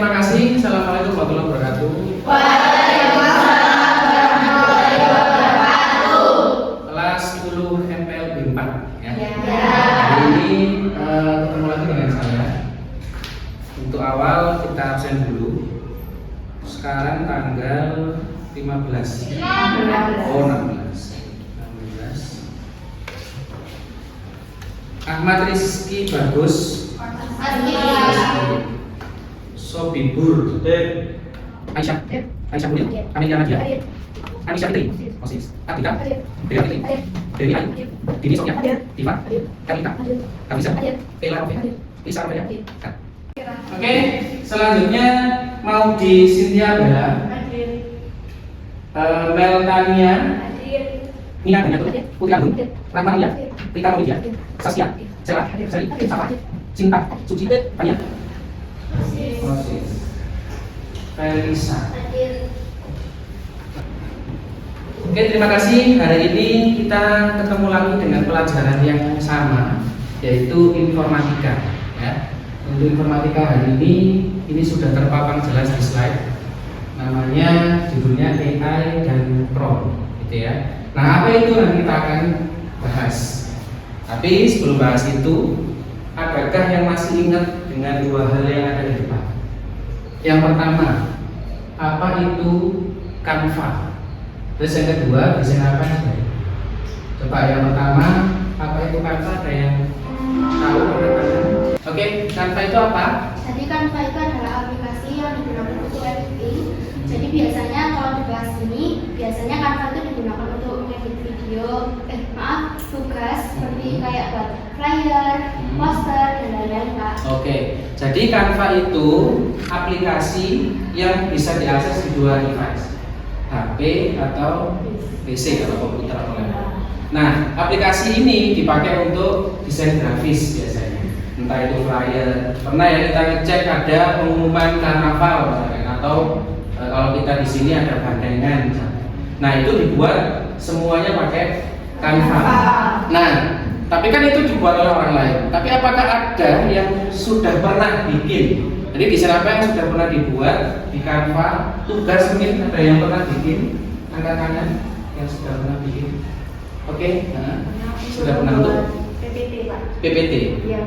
terima kasih. Assalamualaikum warahmatullahi wabarakatuh. Waalaikumsalam warahmatullahi wabarakatuh. Kelas 10 MPLB 4 ya. Ya. Hari ini ketemu lagi dengan saya. Untuk awal kita absen dulu. Sekarang tanggal 15. Oh, 16. Ahmad Rizky Bagus, Sobibur, Aisyah Mulia, Amelia Nadia, Anisha Fitri, Osis, Atika, Dewa Fitri, Dewi Ayu, Dini Sofia, Diva, Kalita, Kamisa, Ella Rofia, Lisa Rofia. Oke, selanjutnya mau di Cynthia Bella, Meltania, Nina Ganyatu, Putri Agung, Rahma Alia, Rita Maulidia, Saskia, Cela, Sari, Safa, Cinta, Suci, Tania, Felisa. Oke, terima kasih. Hari ini kita ketemu lagi dengan pelajaran yang sama, yaitu informatika. Ya. Untuk informatika hari ini sudah terpampang jelas di slide. Namanya judulnya AI dan PROM, gitu ya. Nah, apa itu yang kita akan bahas? Tapi sebelum bahas itu, adakah yang masih ingat dengan dua hal yang ada di depan? Yang pertama, apa itu Canva? Terus yang kedua, desain apa sih? Coba yang pertama, apa itu Canva? Ada yang tahu rekan-rekan? Oke, Canva itu apa? Jadi Canva itu adalah aplikasi yang digunakan untuk editing. Jadi biasanya kalau dibahas ini, biasanya Canva itu digunakan untuk edit video, tugas seperti kayak buat flyer, poster dan lain-lain, Pak. Oke, jadi Canva itu aplikasi yang bisa diakses di dua device, HP atau PC atau komputer atau laptop. Nah, aplikasi ini dipakai untuk desain grafis biasanya, entah itu flyer. Pernah ya kita ngecek ada pengumuman karnaval misalkan, atau kalau kita di sini ada bandengan misalkan. Nah, itu dibuat semuanya pakai Canva. Nah, tapi kan itu dibuat oleh orang lain. Tapi apakah ada yang sudah pernah bikin? Jadi desain apa yang sudah pernah dibuat di Canva? Tugas mungkin ada yang pernah bikin? Angkat tangan yang sudah pernah bikin. Oke, sudah pernah untuk PPT, Pak. PPT. Iya.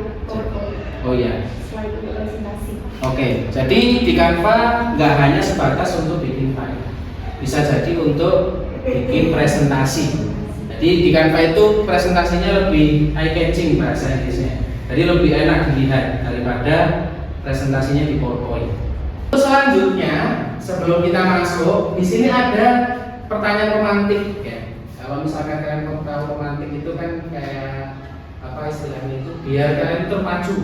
Oh iya. Slide presentasi. Oke, jadi di Canva nggak hanya sebatas untuk bikin file, bisa jadi untuk bikin presentasi. Jadi di Canva itu presentasinya lebih eye catching bahasa Inggrisnya. Jadi lebih enak dilihat daripada presentasinya di PowerPoint. Terus selanjutnya, sebelum kita masuk, di sini ada pertanyaan romantik ya. Kalau misalkan kalian tahu romantik itu kan kayak apa istilahnya itu, biar kalian terpacu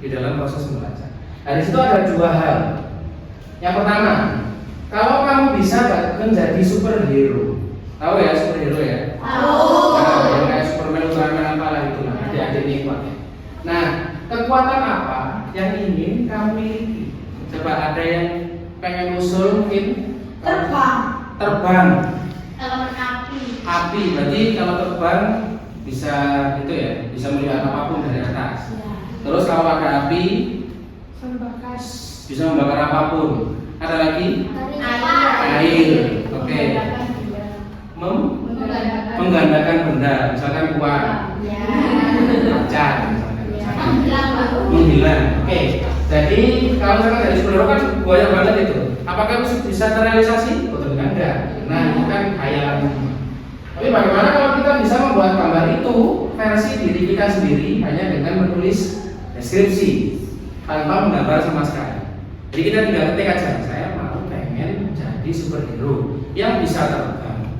di dalam proses membaca. Nah, di situ ada dua hal. Yang pertama, kalau kamu bisa menjadi superhero, tahu ya superhero ya? Tahu. Nah, yang kayak Superman, Ultraman apalah itu lah, adik-adik ini kuatnya. Nah, kekuatan apa yang ingin kamu miliki? Coba ada yang pengen usul mungkin? Terbang. Elemen api. Api, berarti kalau terbang bisa itu ya, bisa melihat apapun dari atas. Terus kalau ada api, bisa membakar apapun. Ada lagi? Air. Oke. Menggandakan benda, misalkan uang, kaca, menghilang. Oke. Jadi kalau misalkan dari superhero kan banyak banget itu. Apakah itu bisa terrealisasi? Oh tentu enggak. Nah itu kan khayalan. Tapi bagaimana kalau kita bisa membuat gambar itu versi diri kita sendiri hanya dengan menulis deskripsi tanpa menggambar sama sekali. Jadi kita tinggal ketik aja, saya mau pengen jadi superhero yang bisa terbang,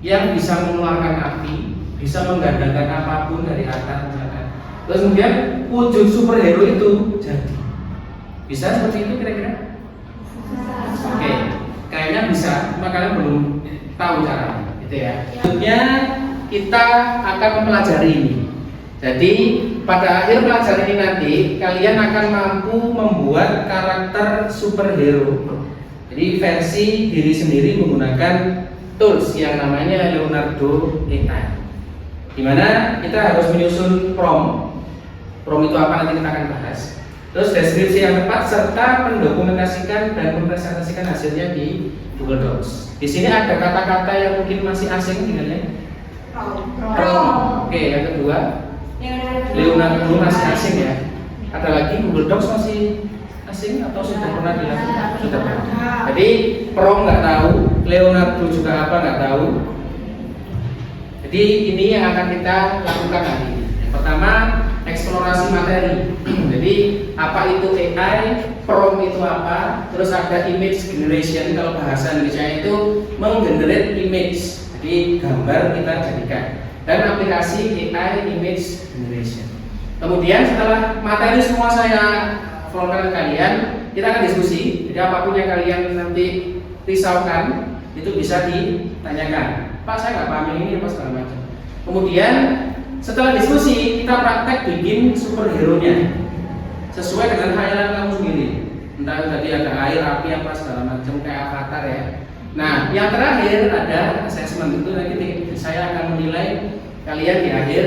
yang bisa mengeluarkan api, bisa menggandakan apapun dari atas misalkan. Terus kemudian wujud superhero itu jadi. Bisa seperti itu kira-kira? Oke, kayaknya bisa, cuma kalian belum tahu caranya, gitu ya. Selanjutnya kita akan mempelajari ini. Jadi pada akhir pelajaran ini nanti kalian akan mampu membuat karakter superhero. Jadi versi diri sendiri menggunakan tools yang namanya Leonardo AI. Dimana kita harus menyusun prompt. Prompt itu apa nanti kita akan bahas. Terus deskripsi yang tepat serta mendokumentasikan dan mempresentasikan hasilnya di Google Docs. Di sini ada kata-kata yang mungkin masih asing dengannya. Oke, yang kedua Leonardo masih asing ya. Ada lagi Google Docs masih asing atau sudah pernah dilakukan? Sudah pernah. Jadi Pro nggak tahu, Leonardo juga apa nggak tahu. Jadi ini yang akan kita lakukan hari ini. Pertama, eksplorasi materi. Jadi apa itu AI, prompt itu apa, terus ada image generation. Kalau bahasa Indonesia itu menggenerate image, jadi gambar kita jadikan, dan aplikasi AI image generation. Kemudian setelah materi semua saya flowkan ke kalian, kita akan diskusi. Jadi apapun yang kalian nanti risaukan itu bisa ditanyakan. Pak, saya nggak paham ini apa segala macam. Kemudian setelah diskusi, kita praktek bikin superhero-nya sesuai dengan khayalan kamu sendiri. Entah tadi ada air, api, apa segala macam kayak avatar ya. Nah, yang terakhir ada assessment. Itu nanti saya akan menilai kalian di akhir.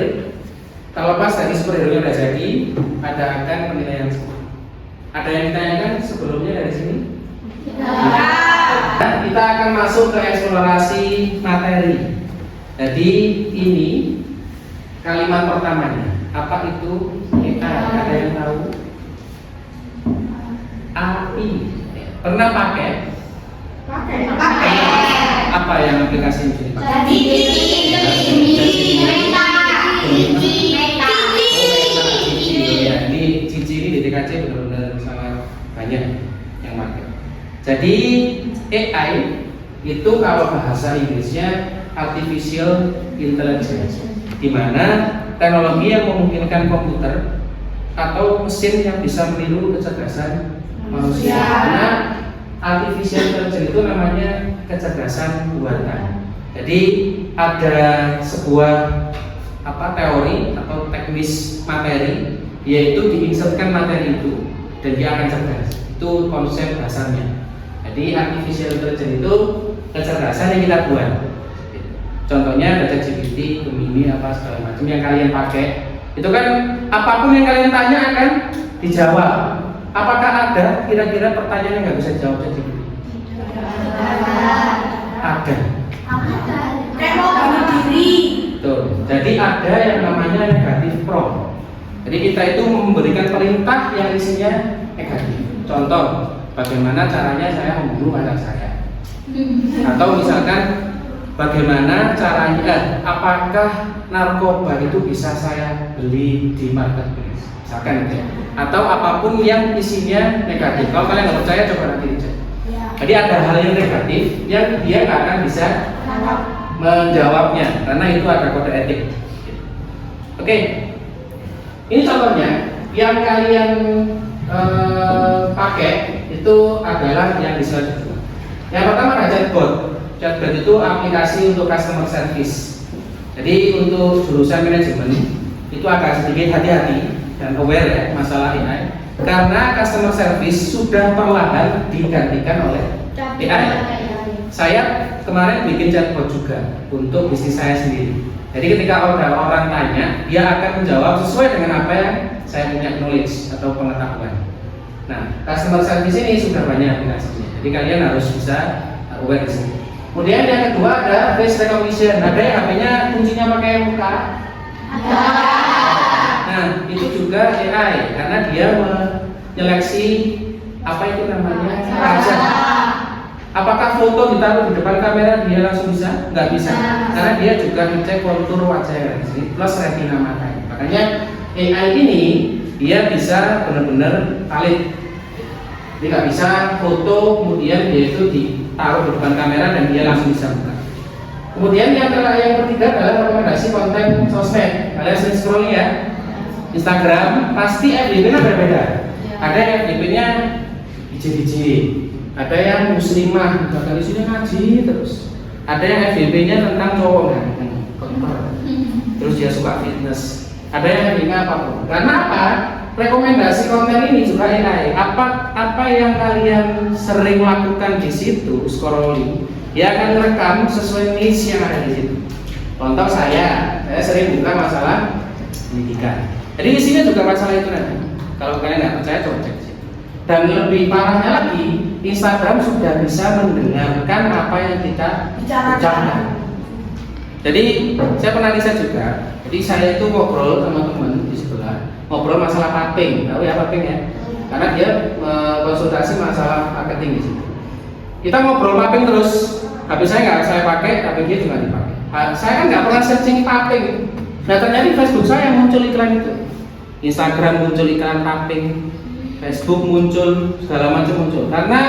Kalau pas dari superhero-nya udah jadi, ada akan penilaian semua. Ada yang ditanyakan sebelumnya dari sini? Nah, kita akan masuk ke eksplorasi materi. Jadi ini kalimat pertamanya, apa itu AI? Ada yang tahu? AI. Pernah pakai? Pakai. Apa yang aplikasi ini? Jadi Meta. Ya, ini Cici ini di TKC benar-benar sangat banyak yang pakai. Jadi AI itu kalau bahasa Inggrisnya artificial intelligence, di mana teknologi yang memungkinkan komputer atau mesin yang bisa meniru kecerdasan manusia. Karena artificial intelligence itu namanya kecerdasan buatan. Jadi ada sebuah teori atau teknis materi, yaitu diinsertkan materi itu dan dia akan cerdas. Itu konsep dasarnya. Jadi artificial intelligence itu kecerdasan yang kita buat. Contohnya ada ChatGPT, Gemini, apa segala macam yang kalian pakai. Itu kan apapun yang kalian tanya akan dijawab. Apakah ada kira-kira pertanyaan yang nggak bisa dijawab ChatGPT? Ada. Tuh. Jadi ada yang namanya negatif prompt. Jadi kita itu memberikan perintah yang isinya negatif. Contoh, bagaimana caranya saya membunuh anak saya? Atau misalkan bagaimana caranya, apakah narkoba itu bisa saya beli di marketplace, misalkan gitu ya. Atau apapun yang isinya negatif. Kalau kalian nggak percaya, coba nanti dicek. Jadi ada hal yang negatif yang dia nggak akan bisa menjawabnya, karena itu ada kode etik. Oke, ini contohnya yang kalian pakai itu adalah yang bisa. Yang pertama ada chatbot. Chatbot itu aplikasi untuk customer service. Jadi untuk jurusan manajemen itu agak sedikit hati-hati dan aware ya masalah AI, karena customer service sudah perlahan digantikan oleh AI. Saya kemarin bikin chatbot juga untuk bisnis saya sendiri. Jadi ketika ada orang tanya, dia akan menjawab sesuai dengan apa yang saya punya knowledge atau pengetahuan. Nah, customer service ini sudah banyak aplikasinya. Jadi kalian harus bisa aware di sini. Kemudian yang kedua ada face recognition. Ada yang HP-nya kuncinya pakai muka. Ada. Nah, itu juga AI karena dia menyeleksi apa itu namanya wajah. Apakah foto ditaruh di depan kamera dia langsung bisa? Nggak bisa. Karena dia juga ngecek kontur wajah plus retina matanya. Makanya AI ini dia bisa benar-benar valid. Dia nggak bisa foto kemudian dia itu ditaruh di depan kamera dan dia langsung bisa buka. Kemudian yang ketiga adalah rekomendasi konten sosmed. Kalian sering scrolling ya, Instagram pasti FYP-nya berbeda. Ada yang FYP-nya DJ, ada yang muslimah, bahkan isinya ngaji terus. Ada yang FYP-nya tentang cowok terus dia suka fitness. Ada yang FYP-nya apapun. Karena apa? Rekomendasi konten ini juga AI. Apa yang kalian sering lakukan di situ, scrolling, dia akan merekam sesuai niche yang ada di situ. Contoh saya sering buka masalah pendidikan. Jadi isinya juga masalah itu nanti. Kalau kalian nggak percaya coba cek di situ. Dan lebih parahnya lagi, Instagram sudah bisa mendengarkan apa yang kita bicarakan. Jadi saya pernah riset juga. Jadi saya itu ngobrol sama teman di sebelah, ngobrol masalah paping. Tahu ya paping ya? Karena dia konsultasi masalah marketing di situ. Kita ngobrol paping terus. Habis saya pakai, tapi dia juga dipakai. Saya kan nggak pernah searching paping. Nah ternyata di Facebook saya muncul iklan itu. Instagram muncul iklan paping, Facebook muncul, segala macam muncul. Karena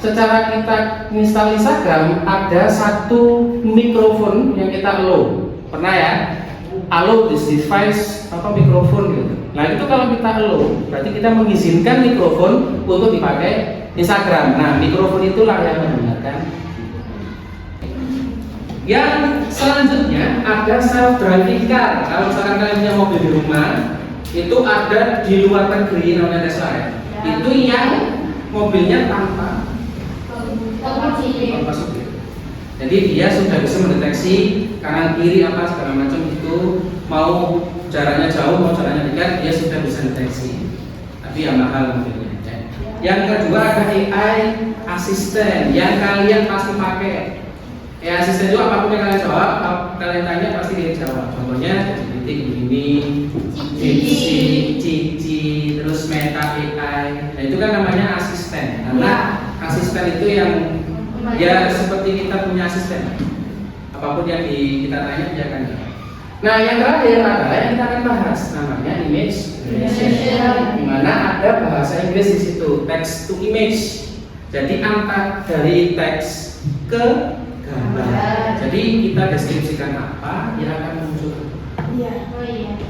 secara kita install Instagram ada satu mikrofon yang kita allow. Pernah ya? Allow this device apa mikrofon gitu. Nah itu kalau kita allow, berarti kita mengizinkan mikrofon untuk dipakai Instagram. Nah mikrofon itulah yang mendengarkan. Yang selanjutnya ada self driving car. Kalau misalkan kalian punya mobil di rumah, itu ada di luar negeri namanya Tesla ya. Itu yang mobilnya tanpa supir. Jadi dia sudah bisa mendeteksi kanan kiri apa segala macam itu, mau jaraknya jauh mau jaraknya dekat dia sudah bisa deteksi. Tapi yang mahal mobilnya. Ya. Yang kedua ada AI asisten yang kalian pasti pakai. AI asisten itu apapun yang kalian jawab, kalian tanya pasti dia jawab. Contohnya GPT ini, Cici, terus Meta AI. Nah itu kan namanya asisten. Karena asisten itu yang ya seperti kita punya asisten. Apapun yang kita tanya dia akan jawab. Nah yang terakhir adalah yang kita akan bahas namanya image generation, di mana ada bahasa Inggris di situ text to image. Jadi angkat dari teks ke gambar. Jadi kita deskripsikan apa yang akan muncul.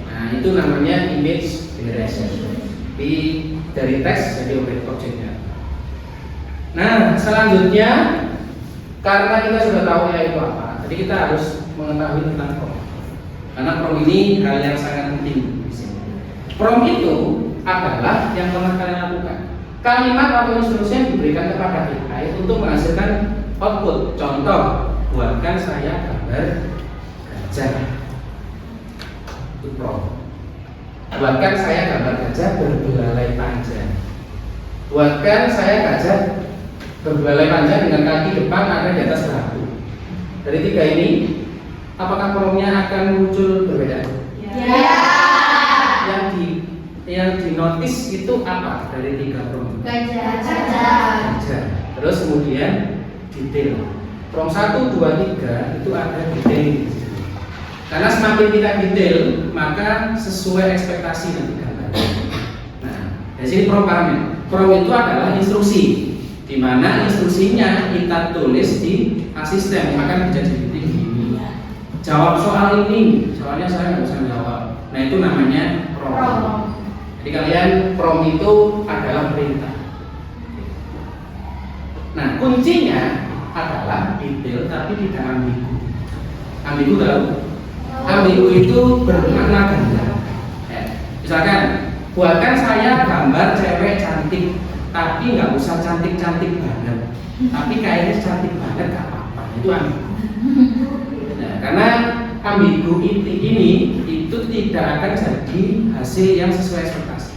Nah itu namanya image generation. Dari teks jadi objek-objeknya. Nah selanjutnya karena kita sudah tahu ya itu apa, jadi kita harus mengetahui tentang prompt. Karena prompt ini hal yang sangat penting di sini. Prompt itu adalah yang pernah kalian lakukan. Kalimat atau instruksi yang diberikan kepada AI untuk menghasilkan output. Contoh, buatkan saya gambar gajah. Itu prompt. Buatkan saya gambar gajah berbelalai panjang. Buatkan saya gajah berbelalai panjang dengan kaki depan ada di atas batu. Dari tiga ini, apakah prompt-nya akan muncul berbeda? Ya. Yang dinotis itu apa dari tiga prompt? Gajah. Terus kemudian detail. Prompt 1, 2, 3 itu ada detail di situ. Karena semakin kita detail, maka sesuai ekspektasi nanti gambarnya. Nah, dari sini prompt pahamnya. Prompt itu adalah instruksi, di mana instruksinya kita tulis di asisten, maka bisa jadi ini. Jawab soal ini, soalnya saya nggak bisa jawab. Nah itu namanya prompt. Jadi kalian prompt itu adalah perintah. Nah kuncinya adalah detail tapi tidak ambigu. Ambigu tahu? Ambigu itu bermakna ganda. Misalkan buatkan saya gambar cewek cantik, tapi nggak usah cantik-cantik banget. Tapi kayaknya cantik banget nggak apa-apa. Itu ambigu. Nah, karena ambiguity ini itu tidak akan jadi hasil yang sesuai ekspektasi.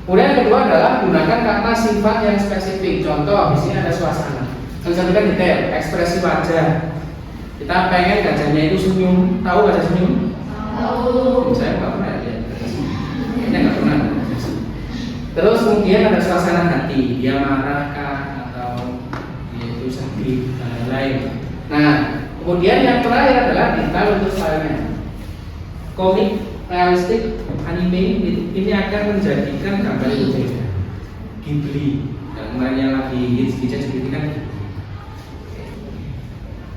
Kemudian yang kedua adalah gunakan kata sifat yang spesifik. Contoh di sini ada suasana. Misalkan detail, ekspresi wajah. Kita pengen gajahnya itu senyum. Tahu gajah senyum? Tahu. Saya nggak pernah lihat gajah senyum. Kayaknya nggak pernah. Terus kemudian ada suasana hati. Dia marahkah atau dia itu sedih dan lain-lain. Nah, kemudian yang terakhir adalah detail untuk stylenya. Komik, realistik, anime ini akan menjadikan gambar itu beda. Ghibli, yang kemarin yang lagi hits di chat kan.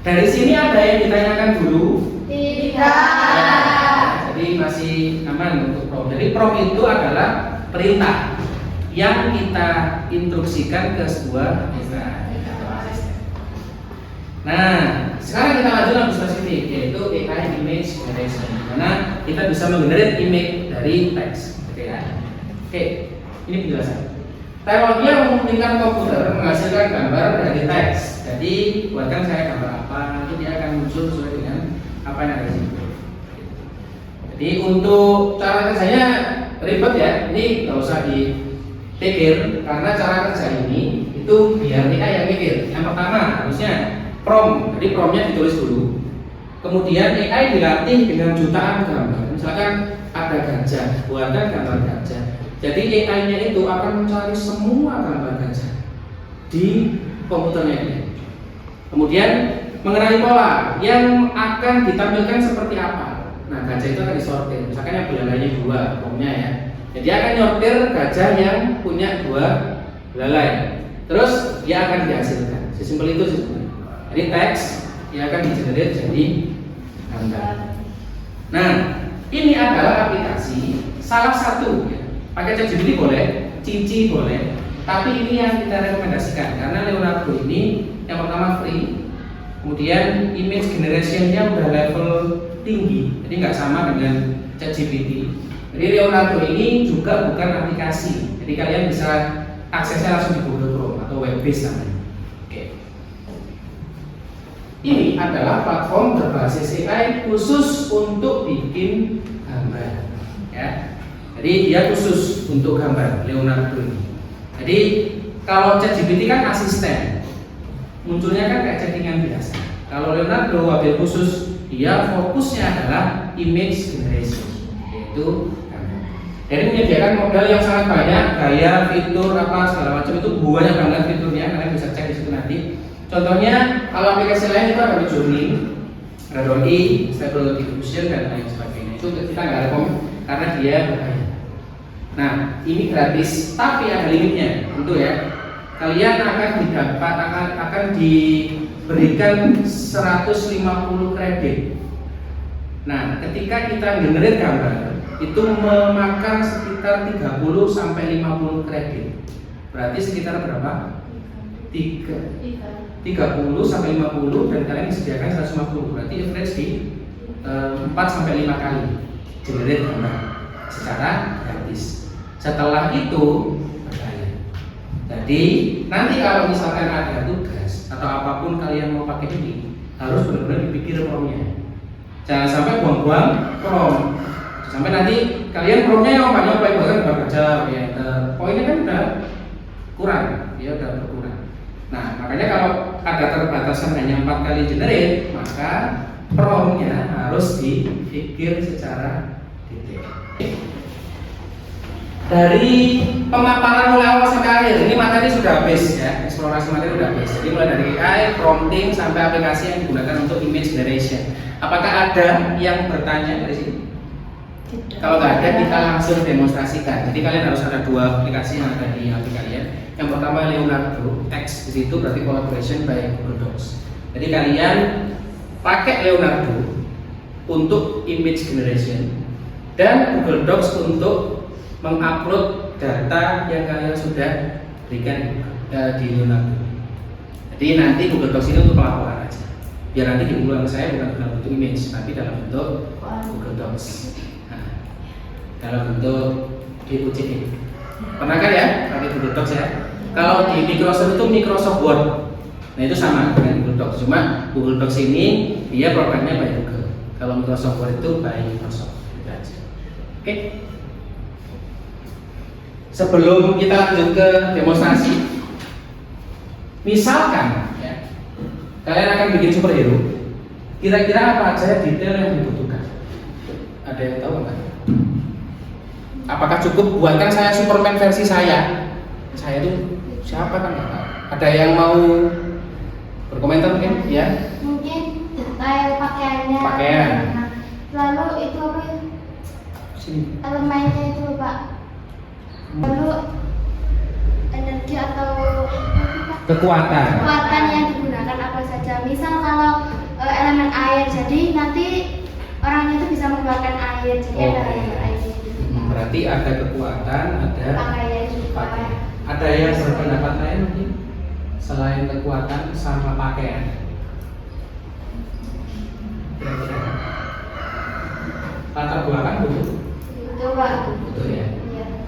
Dari sini ada yang ditanyakan dulu? Tidak. Jadi masih aman untuk prompt. Jadi prompt itu adalah perintah yang kita instruksikan ke sebuah AI. Nah, sekarang kita lanjut lebih spesifik, yaitu AI image generation, dimana kita bisa menggenerate image dari teks. Oke ya. Oke, ini penjelasan. Teknologi yang memungkinkan komputer menghasilkan gambar dari teks. Jadi, buatkan saya gambar apa, nanti dia akan muncul sesuai dengan apa yang ada di situ. Jadi untuk cara kerjanya ribet ya, ini nggak usah dipikir karena cara kerja ini itu biar AI yang mikir. Yang pertama harusnya prompt, jadi promptnya ditulis dulu. Kemudian AI dilatih dengan jutaan gambar. Misalkan ada gajah, buatkan gambar gajah. Jadi AI-nya itu akan mencari semua gambar gajah di komputernya ini. Kemudian mengenai pola yang akan ditampilkan seperti apa. Nah, gajah itu akan disortir. Misalkan yang belalainya 2, promptnya ya. Jadi akan nyortir gajah yang punya 2 belalai. Terus dia akan dihasilkan. Sesimpel itu sih. Jadi teks dia akan di-generate jadi gambar. Nah, ini adalah aplikasi salah satu ya. Pakai ChatGPT boleh, Cici boleh, tapi ini yang kita rekomendasikan karena Leonardo ini yang pertama free, kemudian image generation-nya udah level tinggi, jadi nggak sama dengan ChatGPT. Jadi Leonardo ini juga bukan aplikasi, jadi kalian bisa aksesnya langsung di Google Chrome atau web based namanya. Oke. Ini adalah platform berbasis AI khusus untuk bikin gambar, ya. Jadi dia khusus untuk gambar Leonardo ini. Jadi kalau ChatGPT kan asisten, munculnya kan kayak chattingan biasa. Kalau Leonardo wabil khusus, dia fokusnya adalah image generation, yaitu gambar. Jadi menyediakan modal yang sangat banyak, gaya, fitur, apa segala macam itu banyak banget fiturnya. Kalian bisa cek di situ nanti. Contohnya kalau aplikasi lain itu ada Midjourney, ada DALL-E, Stable Diffusion dan lain sebagainya. Itu kita nggak rekomend karena dia berbayar. Nah, ini gratis, tapi ada limitnya, tentu ya. Kalian akan diberikan 150 kredit. Nah, ketika kita generate gambar, itu memakan sekitar 30 sampai 50 kredit. Berarti sekitar berapa? 30 sampai 50 dan kalian disediakan 150. Berarti average di 4 sampai 5 kali generate gambar secara gratis. Setelah itu berbayar. Jadi nanti kalau misalkan ada tugas atau apapun kalian mau pakai ini, harus benar-benar dipikir promnya. Jangan sampai buang-buang prom. Sampai nanti kalian promnya yang banyak bahkan baca ya, poinnya kan udah kurang, dia udah berkurang. Nah makanya kalau ada keterbatasan hanya 4 kali generate, maka promnya harus dipikir secara detail. Dari pemaparan mulai awal sampai akhir, ini materi sudah habis ya, eksplorasi materi sudah habis. Jadi mulai dari AI, prompting sampai aplikasi yang digunakan untuk image generation. Apakah ada yang bertanya dari sini? Kalau nggak ada, kita langsung demonstrasikan. Jadi kalian harus ada 2 aplikasi yang ada di HP kalian. Yang pertama Leonardo, X di situ berarti collaboration by Google Docs. Jadi kalian pakai Leonardo untuk image generation dan Google Docs untuk mengupload data yang kalian sudah berikan di Leonardo. Jadi nanti Google Docs ini untuk pelaporan aja. Biar nanti diulang saya bukan dalam bentuk image, tapi dalam bentuk Google Docs. Nah, dalam bentuk DOCD. Pernah kan ya pakai Google Docs ya? Kalau di Microsoft itu Microsoft Word. Nah itu sama dengan Google Docs. Cuma Google Docs ini dia programnya by Google. Kalau Microsoft Word itu by Microsoft. Itu aja. Oke. Sebelum kita lanjut ke demonstrasi, misalkan ya, kalian akan bikin superhero, kira-kira apa aja detail yang dibutuhkan? Ada yang tahu nggak? Apakah cukup buatkan saya Superman versi saya? Saya itu siapa kan nggak tahu. Ada yang mau berkomentar mungkin? Ya? Mungkin detail pakaiannya. Pakaian. Lalu itu apa? Sini. Elemennya itu Pak. Lalu energi atau Kekuatan yang digunakan apa saja. Misal kalau elemen air, jadi nanti orangnya itu bisa mengeluarkan air. Jadi ada elemen air. Berarti ada kekuatan, ada pakaian juga. Ada yang berpendapat lain mungkin selain kekuatan sama pakaian. Kira-kira latar belakang dulu. Itu Pak. Betul ya.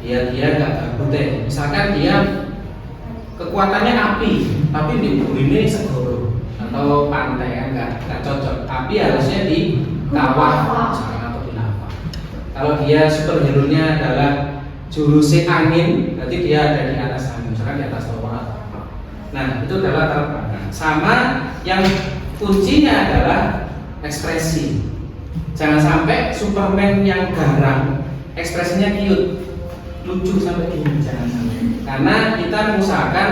Biar dia nggak gabut deh. Misalkan dia kekuatannya api, tapi di ini segoro atau pantai ya nggak cocok. Api harusnya di kawah misalnya atau di lava. Kalau dia superhero-nya adalah jurusnya angin, berarti dia ada di atas angin, misalkan di atas tower atau apa. Nah, itu adalah latar belakang. Sama yang kuncinya adalah ekspresi. Jangan sampai Superman yang garang, ekspresinya cute, lucu sampai gini, jangan sampai. Karena kita mengusahakan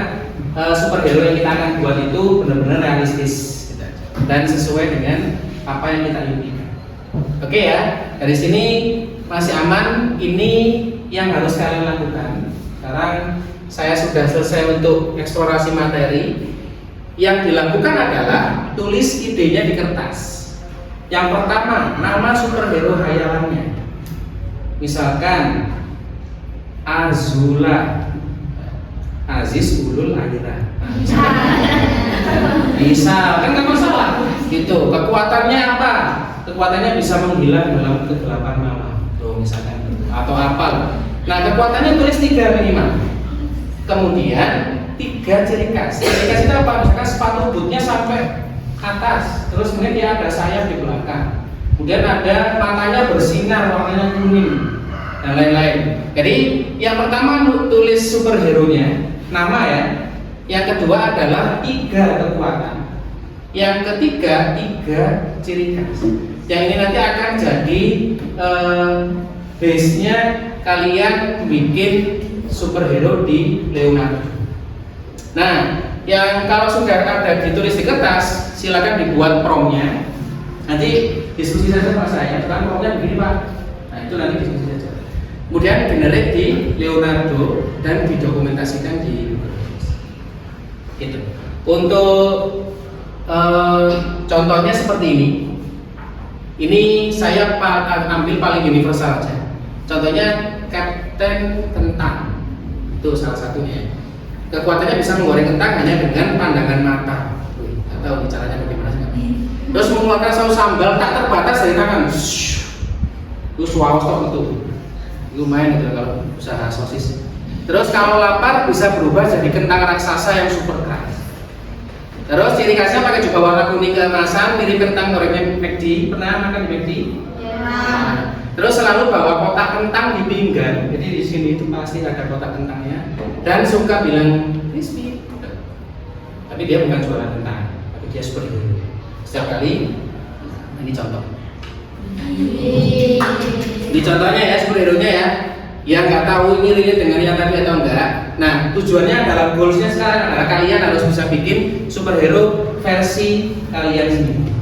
superhero yang kita akan buat itu benar-benar realistis gitu, dan sesuai dengan apa yang kita impikan. Oke ya, dari sini masih aman. Ini yang harus kalian lakukan. Sekarang saya sudah selesai untuk eksplorasi materi. Yang dilakukan adalah tulis idenya di kertas. Yang pertama, nama superhero hayalannya. Misalkan Azula, Aziz Ulul Akhirah. Bisa, kan nggak masalah. Gitu. Kekuatannya apa? Kekuatannya bisa menghilang dalam kegelapan malam. Tuh, misalkan gitu. Atau apa? Nah, kekuatannya tulis 3 minimal. Kemudian 3 ciri khas. Ciri khas itu apa? Misalkan sepatu bootnya sampai atas, terus kemudian dia ada sayap di belakang. Kemudian ada matanya bersinar warnanya kuning dan lain-lain. Jadi yang pertama tulis superhero-nya, nama ya. Yang kedua adalah 3 kekuatan. Yang ketiga 3 ciri khas. Yang ini nanti akan jadi base-nya kalian bikin superhero di Leonardo. Nah, yang kalau sudah ada ditulis di kertas, silakan dibuat promnya. Nanti diskusi saja Pak saya, kan promnya begini Pak. Nah, itu nanti diskusi saja. Kemudian generate di Leonardo dan didokumentasikan di gitu. Untuk contohnya seperti ini. Ini saya ambil paling universal saja. Contohnya Kapten Kentang, itu salah satunya. Kekuatannya bisa menggoreng kentang hanya dengan pandangan mata. Nggak tahu caranya bagaimana sih. Terus mengeluarkan saus sambal tak terbatas dari tangan. Terus wow stop itu. Lumayan gitu kalau usaha sosis. Terus kalau lapar bisa berubah jadi kentang raksasa yang super keras. Terus ciri khasnya pakai juga warna kuning keemasan, mirip kentang gorengnya McD. Pernah makan di McD? Ya. Nah, terus selalu bawa kotak kentang di pinggang. Jadi di sini itu pasti ada kotak kentangnya. Dan suka bilang crispy. Tapi dia bukan jualan kentang, tapi dia superhero. Setiap kali, ini contoh. Di contohnya ya superhero-nya ya. Yang nggak tahu ini relate dengan yang tadi atau enggak. Nah, tujuannya adalah goalsnya sekarang adalah kalian harus bisa bikin superhero versi kalian sendiri.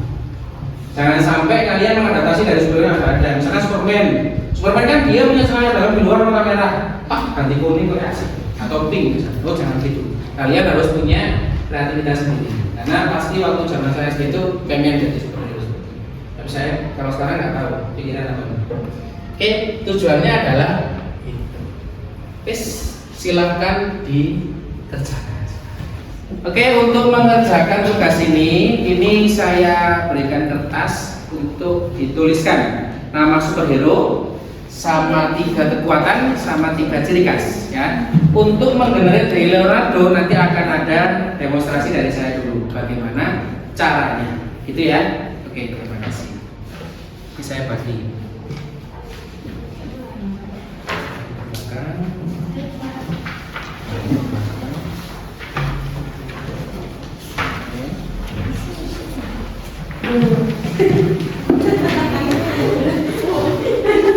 Jangan sampai kalian mengadaptasi dari superhero yang ada. Misalkan Superman kan dia punya celana dalam di luar warna merah, ganti kuning kok asik atau pink misalnya. Oh jangan gitu. Kalian harus punya kreativitas sendiri. Karena pasti waktu zaman saya SD itu pengen jadi superhero. Tapi saya kalau sekarang nggak tahu pikiran apa. Oke, tujuannya adalah silahkan dikerjakan. Oke, untuk mengerjakan tugas ini saya berikan kertas untuk dituliskan nama superhero sama 3 kekuatan sama 3 ciri khas ya. Untuk menggenerate dari Leonardo nanti akan ada demonstrasi dari saya dulu bagaimana caranya. Gitu ya. Oke, terima kasih. Ini saya bagi.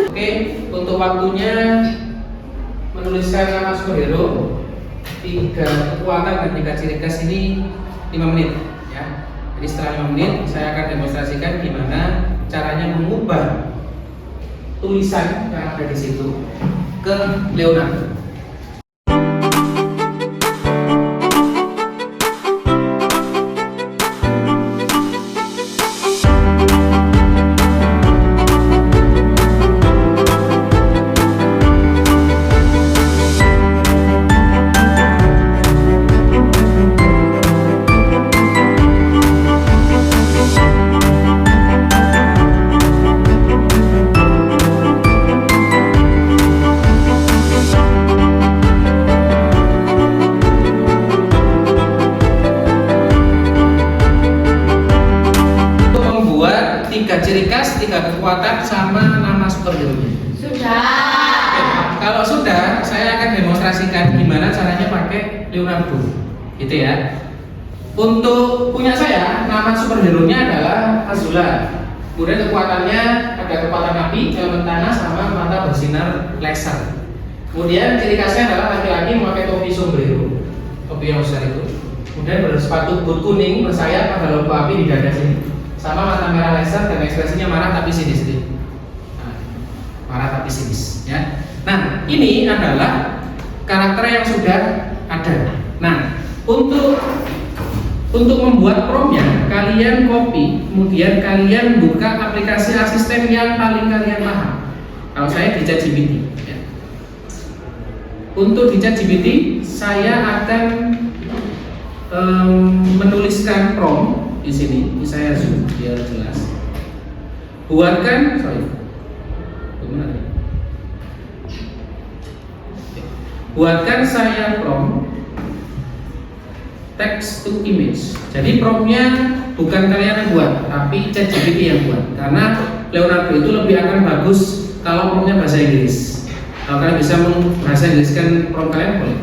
Oke, untuk waktunya menuliskan nama superhero 3 kekuatan dan 3 ciri khas ini 5 menit ya. Jadi setelah 5 menit saya akan demonstrasikan gimana caranya mengubah tulisan yang ada di situ ke Leonardo. demonstrasikan gimana caranya pakai Leonardo, gitu ya. Untuk punya saya, nama superhero-nya adalah Azula. Kemudian kekuatannya ada kekuatan api, elemen tanah, sama mata bersinar laser. Kemudian ciri khasnya adalah laki-laki memakai topi sombrero, topi yang besar itu. Kemudian bersepatu boot kuning bersayap, ada logo api di dada sini, sama mata merah laser dan ekspresinya marah tapi sinis. Nah, marah tapi sinis, ya. Nah, ini adalah karakter yang sudah ada. Nah, untuk membuat promnya, kalian copy, kemudian kalian buka aplikasi asisten yang paling kalian paham. Kalau saya di ChatGPT, ya. Untuk di ChatGPT, saya akan menuliskan prompt di sini. Ini saya zoom biar jelas. Buatkan, buatkan saya prompt text to image. Jadi promptnya bukan kalian yang buat, tapi ChatGPT yang buat. Karena Leonardo itu lebih akan bagus kalau promptnya bahasa Inggris. Kalau kalian bisa bahasa Inggriskan prompt kalian boleh.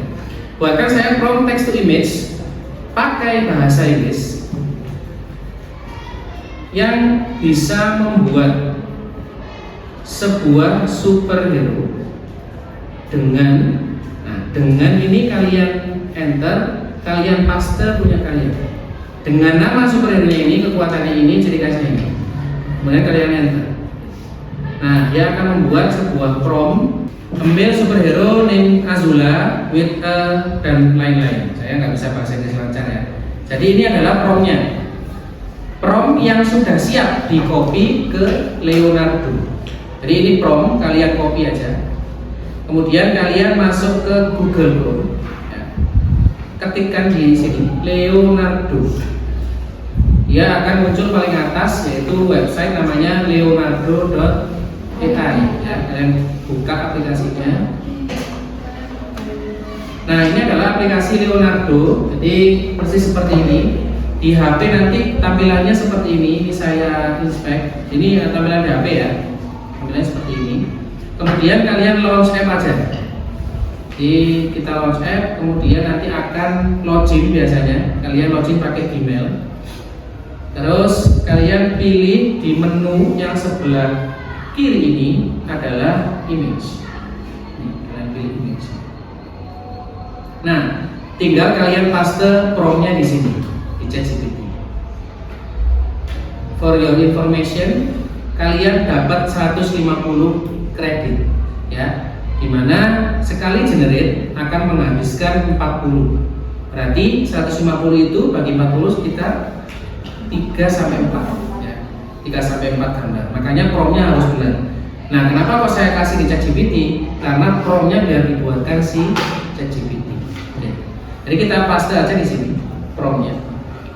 Buatkan saya prompt text to image pakai bahasa Inggris yang bisa membuat sebuah superhero dengan ini kalian enter, kalian paste punya kalian dengan nama superhero-nya ini, kekuatannya ini, ciri khasnya ini, kemudian kalian enter. Nah, dia akan membuat sebuah prompt, ambil superhero name Azula with a dan lain-lain. Saya nggak bisa bahasa Inggris lancar ya. Jadi ini adalah promptnya, prompt yang sudah siap di copy ke Leonardo. Jadi ini prompt, kalian copy aja. Kemudian kalian masuk ke Google Chrome, ya. Ketikkan di sini Leonardo. Dia akan muncul paling atas, yaitu website namanya leonardo.ai. Ya, kalian buka aplikasinya. Nah, ini adalah aplikasi Leonardo. Jadi persis seperti ini. Di HP nanti tampilannya seperti ini. Ini saya inspect. Ini tampilan di HP ya. Tampilannya seperti ini. Kemudian kalian launch app aja. Jadi kita launch app, kemudian nanti akan login biasanya. Kalian login pakai Gmail. Terus kalian pilih di menu yang sebelah kiri ini adalah image. Kalian pilih image. Nah, tinggal kalian paste promptnya di sini di ChatGPT. For your information, kalian dapat 150 kredit, ya, dimana sekali generate akan menghabiskan 40. Berarti 150 itu bagi 40 sekitar 3-4, ya, 3-4 gambar. Makanya promptnya harus benar. Nah, kenapa kok saya kasih di ChatGPT? Karena promptnya biar dibuatkan si ChatGPT. Oke. Jadi kita paste aja di sini promptnya.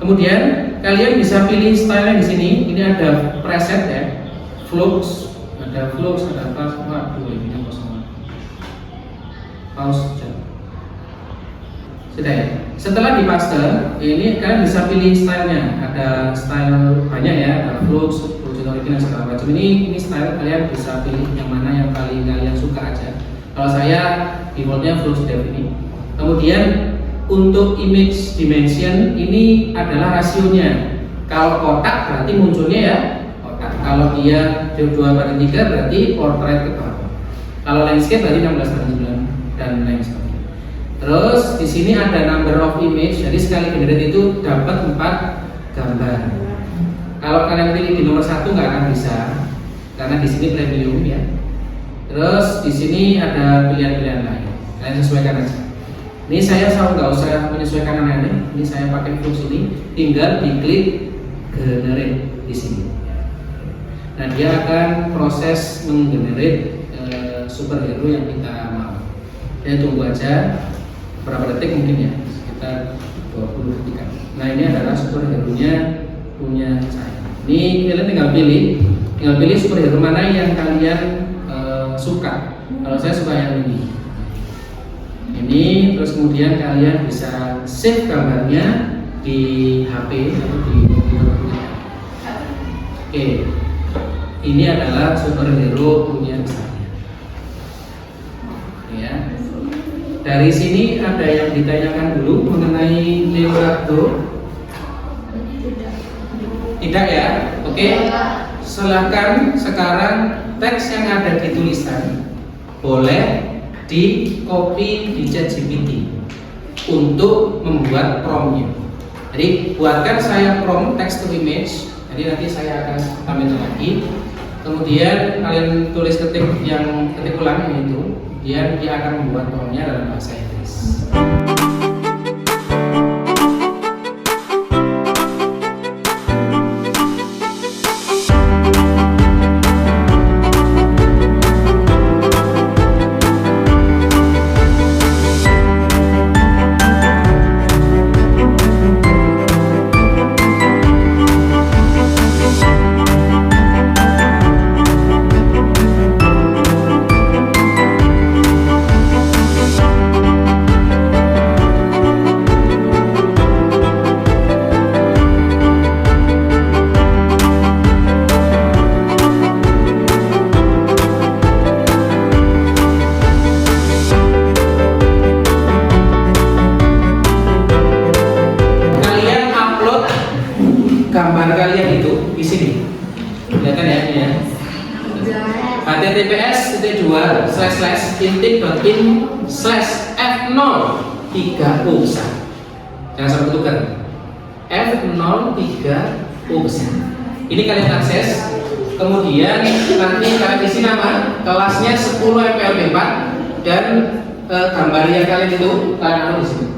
Kemudian kalian bisa pilih style di sini. Ini ada preset ya, flux. Ada flux, ada pas, waduh ini kosong. Pause. Sudah ya. Setelah dipaste, ini kalian bisa pilih stylenya. Ada style banyak ya, ada flux, original segala macam. Ini style kalian bisa pilih yang mana yang paling kalian suka aja. Kalau saya defaultnya flux dev ini. Kemudian untuk image dimension ini adalah rasionya. Kalau kotak berarti munculnya ya. Kalau dia 2/3 berarti portrait ke bawah. Kalau landscape berarti 16/9 dan lain sebagainya. Terus di sini ada number of image. Jadi sekali generate itu dapat 4 gambar. Kalau kalian pilih di nomor 1 nggak akan bisa karena di sini premium ya. Terus di sini ada pilihan-pilihan lain. Kalian sesuaikan aja. Ini saya nggak usah menyesuaikan aneh-aneh. Ini saya pakai flux ini, tinggal diklik generate di sini. Nah, dia akan proses menggenerate superhero yang kita mau. Ya, tunggu aja berapa detik mungkin ya, sekitar 20 detik. Nah, ini adalah superhero-nya punya saya. Ini kalian tinggal pilih superhero mana yang kalian suka. Kalau saya suka yang ini. Ini terus kemudian kalian bisa save gambarnya di HP atau di komputer. Oke. Ini adalah superhero punya saya. Ya. dari sini ada yang ditanyakan dulu mengenai Leonardo? Tidak ya? Oke. Silakan sekarang teks yang ada di tulisan boleh di copy di ChatGPT untuk membuat promptnya. Jadi buatkan saya prompt text to image. Jadi nanti saya akan ambil lagi. Kemudian kalian tulis ketik ulang yang itu. Dia akan membuat promptnya dalam bahasa Inggris. Gambar kalian itu di sini, kelihatan ya ini ya. https://intik.in/f0 besar. Jangan sampai tukar. f03 besar. Ini kalian akses. Kemudian nanti kalian isi nama, kelasnya 10 MPLB4 dan gambar yang kalian itu kalian di sini.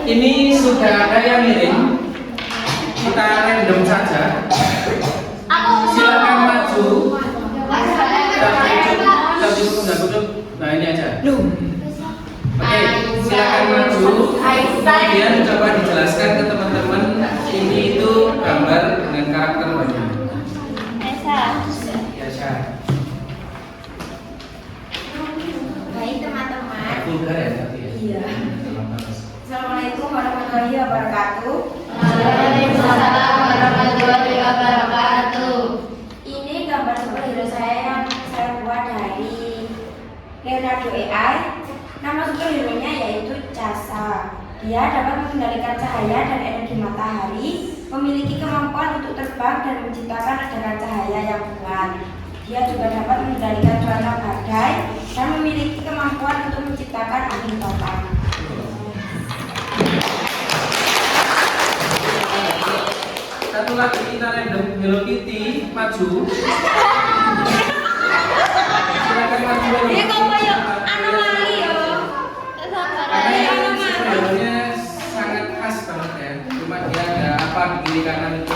Ini sudah ada yang ngirim, kita random saja. Silakan maju. Nah ini aja. Oke, silakan maju. Kemudian coba dijelaskan ke teman-teman ini itu gambar dengan karakter wajah. Esa. Baik teman-teman. Vulgar ya tapi ya. Iya. Assalamualaikum warahmatullahi wabarakatuh. Waalaikumsalam warahmatullahi wabarakatuh. Ini gambar superhero saya yang saya buat dari Leonardo AI. Nama superhero-nya yaitu Casa. Dia dapat mengendalikan cahaya dan energi matahari, memiliki kemampuan untuk terbang dan menciptakan adegan cahaya yang bulat. Dia juga dapat mengendalikan cuaca badai dan memiliki kemampuan untuk menciptakan angin topan. Satu lagi kita random Hello Kitty maju. Silakan maju. Ini kok kayak anomali ya. Karena ini sebenarnya sangat khas banget ya. Cuma dia ada apa di kiri kanan itu.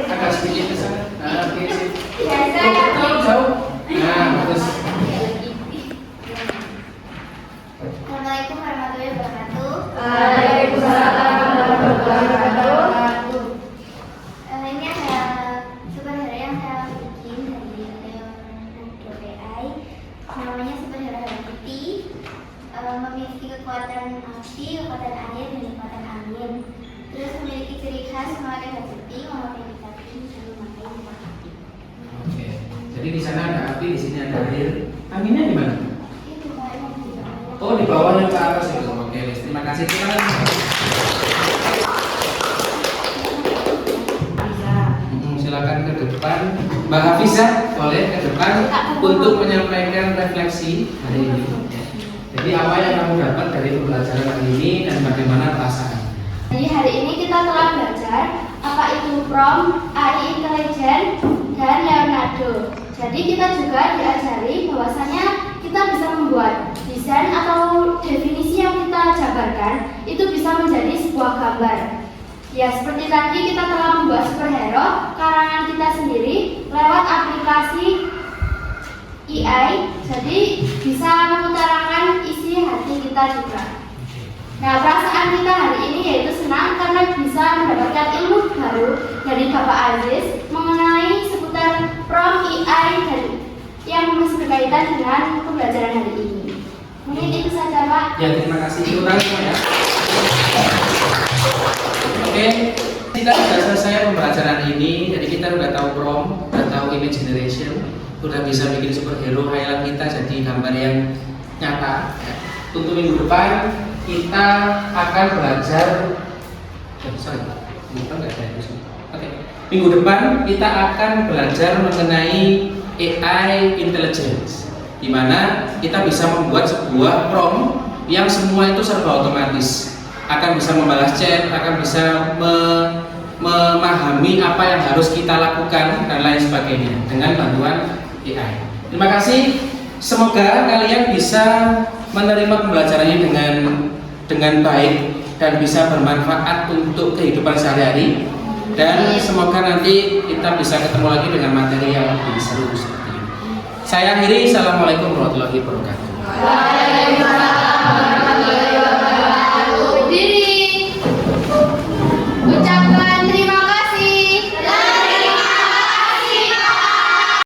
Agak sedikit ke sana. Nah, oke sih. Terlalu jauh. Nah, bagus. Assalamualaikum warahmatullahi wabarakatuh. Waalaikumsalam warahmatullahi wabarakatuh. Ini ada superhero yang saya bikin dari Leonardo AI. Namanya superhero Hello Kitty. Memiliki kekuatan api, kekuatan air, dan kekuatan angin. Terus memiliki ciri khas memakai baju pink, memakai kaki, dan memakai rumah. Oke. Jadi di sana ada api, di sini ada air. Anginnya di mana? Itu kayaknya di bawah. Oh, di bawahnya ke atas itu. Oke, terima kasih. Terima kasih. Silakan ke depan. Mbak Hafiza, boleh ke depan untuk menyampaikan refleksi hari ini. Jadi apa yang kamu dapat dari pembelajaran hari ini dan bagaimana perasaan? Jadi hari ini kita telah belajar apa itu prompt, AI intelijen, dan Leonardo. Jadi kita juga diajari bahwasanya kita bisa membuat di desain atau definisi yang kita jabarkan itu bisa menjadi sebuah gambar. Ya, seperti tadi kita telah membuat superhero karangan kita sendiri lewat aplikasi AI, jadi bisa mengutarakan isi hati kita juga. Nah, perasaan kita hari ini yaitu senang karena bisa mendapatkan ilmu baru dari Bapak Aziz mengenai seputar prompt AI dan yang masih berkaitan dengan pembelajaran hari ini. Mungkin itu saja, Pak. Ya, terima kasih. Ulang ya. Oke, kita sudah selesai pembelajaran ini. Jadi kita sudah tahu prompt, sudah tahu image generation, sudah bisa bikin superhero hayalan kita jadi gambar yang nyata. Ya. Untuk minggu depan kita akan belajar. Oke. Minggu depan kita akan belajar mengenai AI intelligence, di mana kita bisa membuat sebuah prompt yang semua itu serba otomatis, akan bisa membalas chat, akan bisa memahami apa yang harus kita lakukan dan lain sebagainya dengan bantuan AI. Terima kasih. Semoga kalian bisa menerima pembelajarannya dengan baik dan bisa bermanfaat untuk kehidupan sehari-hari. Dan semoga nanti kita bisa ketemu lagi dengan materi yang lebih seru seperti ini. Saya akhiri. Assalamualaikum warahmatullahi wabarakatuh. Waalaikumsalam.